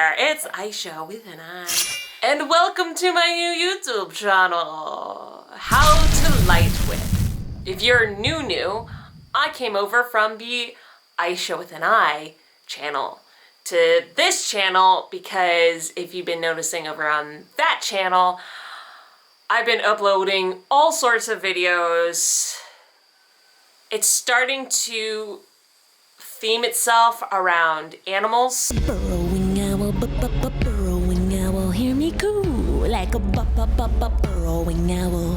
there, it's Aisha with an I. And welcome to my new YouTube channel, How to Light Whip. If you're new, I came over from the Aisha with an I channel to this channel because if you've been noticing over on that channel, I've been uploading all sorts of videos. It's starting to theme itself around animals. Burrowing owl, hear me coo like a burrowing owl.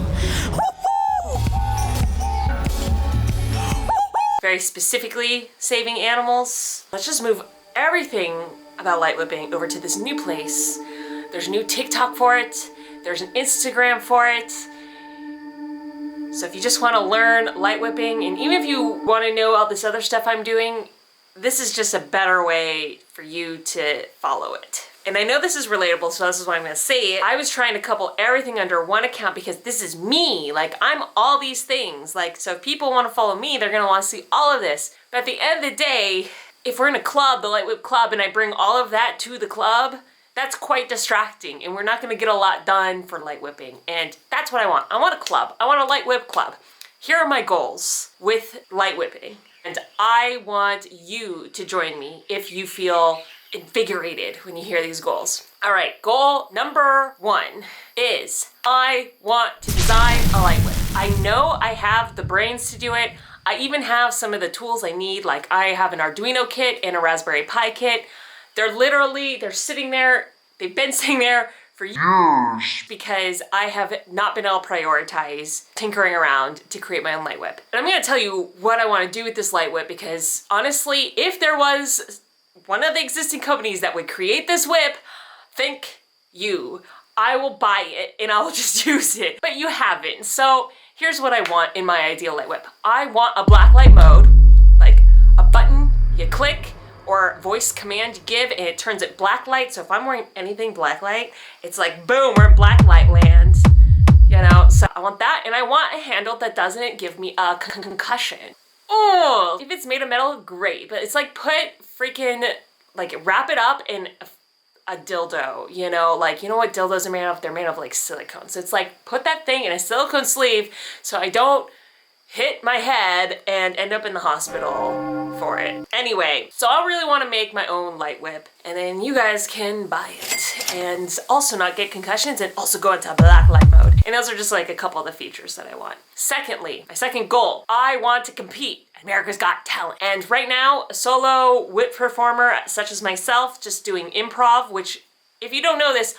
Very specifically saving animals. Let's just move everything about light whipping over to this new place. There's a new TikTok for it. There's an Instagram for it. So if you just want to learn light whipping, and even if you want to know all this other stuff I'm doing, this is just a better way for you to follow it. And I know this is relatable, so this is why I'm going to say it. I was trying to couple everything under one account because this is me. Like, I'm all these things. Like, so if people want to follow me, they're going to want to see all of this. But at the end of the day, if we're in a club, the Light Whip Club, and I bring all of that to the club, that's quite distracting, and we're not going to get a lot done for light whipping. And that's what I want. I want a club. I want a light whip club. Here are my goals with light whipping. And I want you to join me if you feel invigorated when you hear these goals. All right, goal number 1 is I want to design a light whip. I know I have the brains to do it. I even have some of the tools I need. Like, I have an Arduino kit and a Raspberry Pi kit. They're sitting there. They've been sitting there for years because I have not been able to prioritize tinkering around to create my own light whip. And I'm gonna tell you what I wanna do with this light whip because honestly, if there was one of the existing companies that would create this whip, thank you. I will buy it and I'll just use it, but you haven't. So here's what I want in my ideal light whip. I want a black light mode, like a button you click, or voice command you give and it turns it black light. So if I'm wearing anything black light, it's like, boom, we're in black light land, you know? So I want that, and I want a handle that doesn't give me a concussion. Oh, if it's made of metal, great, but it's like put freaking, like wrap it up in a dildo, you know? Like, you know what dildos are made of? They're made of like silicone. So it's like put that thing in a silicone sleeve so I don't hit my head and end up in the hospital for it. Anyway, so I really want to make my own light whip, and then you guys can buy it and also not get concussions and also go into black light mode. And those are just like a couple of the features that I want. Secondly, my second goal, I want to compete at America's Got Talent. And right now, a solo whip performer such as myself, just doing improv, which if you don't know this,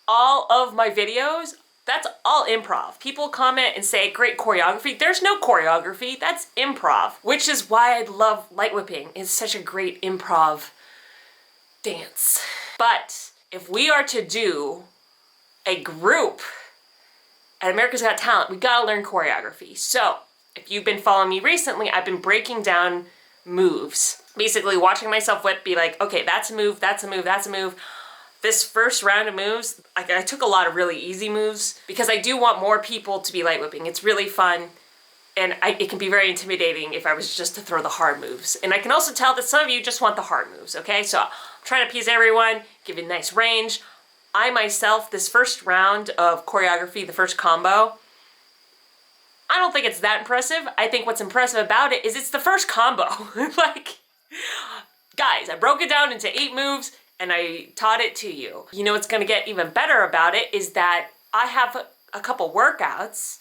all of my videos, that's all improv. People comment and say, great choreography. There's no choreography, that's improv, which is why I love light whipping. It's such a great improv dance. But if we are to do a group at America's Got Talent, we gotta learn choreography. So if you've been following me recently, I've been breaking down moves. Basically watching myself whip, be like, okay, that's a move, that's a move, that's a move. This first round of moves, I took a lot of really easy moves because I do want more people to be light whipping. It's really fun, and it can be very intimidating if I was just to throw the hard moves. And I can also tell that some of you just want the hard moves, okay? So I'm trying to appease everyone, give you a nice range. I myself, this first round of choreography, the first combo, I don't think it's that impressive. I think what's impressive about it is it's the first combo. Like, guys, I broke it down into 8 moves, and I taught it to you. You know what's gonna get even better about it is that I have a couple workouts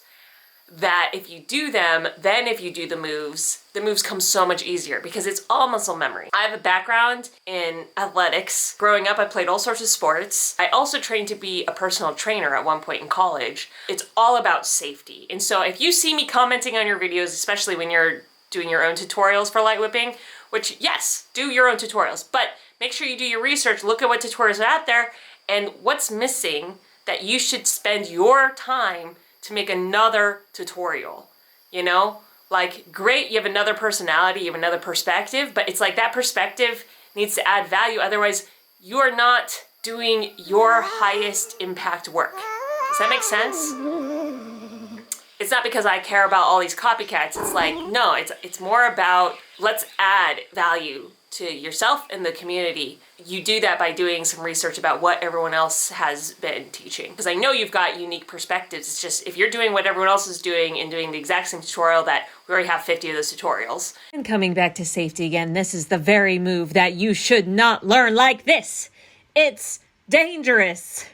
that if you do them, then if you do the moves come so much easier because it's all muscle memory. I have a background in athletics. Growing up, I played all sorts of sports. I also trained to be a personal trainer at one point in college. It's all about safety. And so if you see me commenting on your videos, especially when you're doing your own tutorials for light whipping, which yes, do your own tutorials, but make sure you do your research, look at what tutorials are out there, and what's missing that you should spend your time to make another tutorial, you know? Like, great, you have another personality, you have another perspective, but it's like that perspective needs to add value, otherwise you are not doing your highest impact work. Does that make sense? It's not because I care about all these copycats, it's like, no, it's more about let's add value to yourself and the community. You do that by doing some research about what everyone else has been teaching. Because I know you've got unique perspectives. It's just, if you're doing what everyone else is doing and doing the exact same tutorial, that we already have 50 of those tutorials. And coming back to safety again, this is the very move that you should not learn like this. It's dangerous.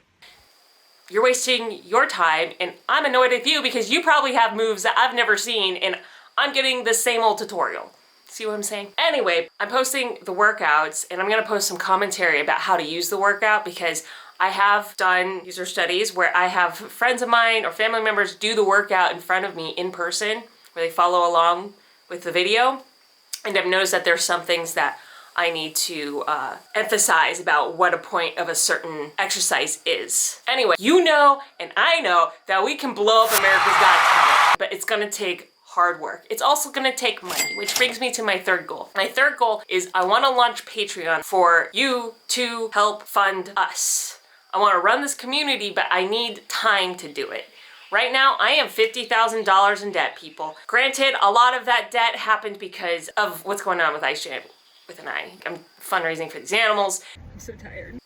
You're wasting your time, and I'm annoyed at you because you probably have moves that I've never seen, and I'm getting the same old tutorial. See what I'm saying? Anyway, I'm posting the workouts, and I'm gonna post some commentary about how to use the workout, because I have done user studies where I have friends of mine or family members do the workout in front of me in person, where they follow along with the video. And I've noticed that there's some things that I need to emphasize about what a point of a certain exercise is. Anyway, you know and I know that we can blow up America's Got Talent, but it's gonna take hard work. It's also gonna take money, which brings me to my third goal. My third goal is I wanna launch Patreon for you to help fund us. I wanna run this community, but I need time to do it. Right now, I am $50,000 in debt, people. Granted, a lot of that debt happened because of what's going on with Ice Jam with an I. I'm fundraising for these animals. I'm so tired.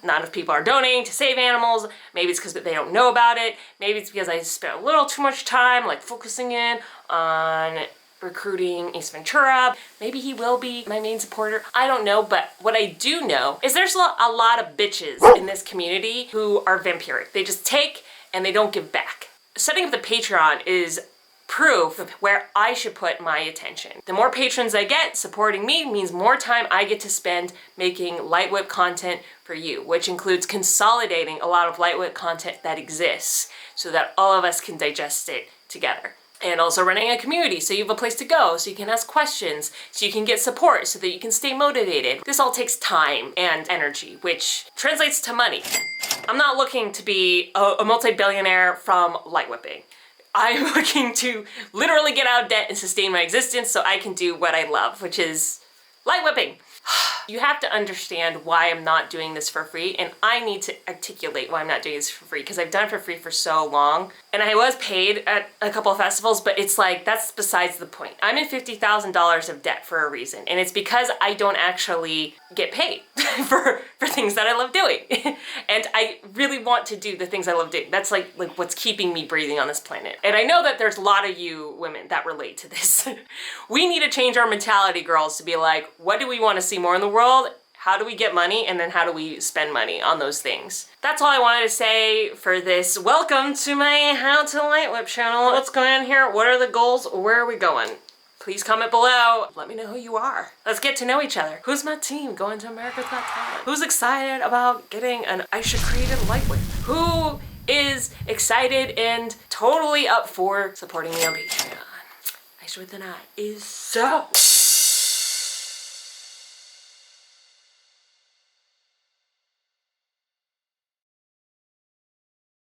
Not enough people are donating to save animals. Maybe it's because they don't know about it. Maybe it's because I spent a little too much time like focusing in on recruiting Ace Ventura. Maybe he will be my main supporter. I don't know, but what I do know is there's a lot of bitches in this community who are vampiric. They just take and they don't give back. Setting up the Patreon is proof of where I should put my attention. The more patrons I get supporting me means more time I get to spend making Light Whip content for you, which includes consolidating a lot of Light Whip content that exists so that all of us can digest it together. And also running a community so you have a place to go, so you can ask questions, so you can get support, so that you can stay motivated. This all takes time and energy, which translates to money. I'm not looking to be a multi-billionaire from light whipping. I'm looking to literally get out of debt and sustain my existence so I can do what I love, which is light whipping. You have to understand why I'm not doing this for free, and I need to articulate why I'm not doing this for free, because I've done it for free for so long. And I was paid at a couple of festivals, but it's like, that's besides the point. I'm in $50,000 of debt for a reason, and it's because I don't actually get paid for things that I love doing. And I really want to do the things I love doing. That's like what's keeping me breathing on this planet. And I know that there's a lot of you women that relate to this. We need to change our mentality, girls, to be like, what do we want to see more in the world? How do we get money? And then how do we spend money on those things? That's all I wanted to say for this. Welcome to my How to Light Whip channel. What's going on here? What are the goals? Where are we going? Please comment below. Let me know who you are. Let's get to know each other. Who's my team going to America's Got Talent? Who's excited about getting an Aisha created light whip? Who is excited and totally up for supporting me on Patreon? Aisha with an I is so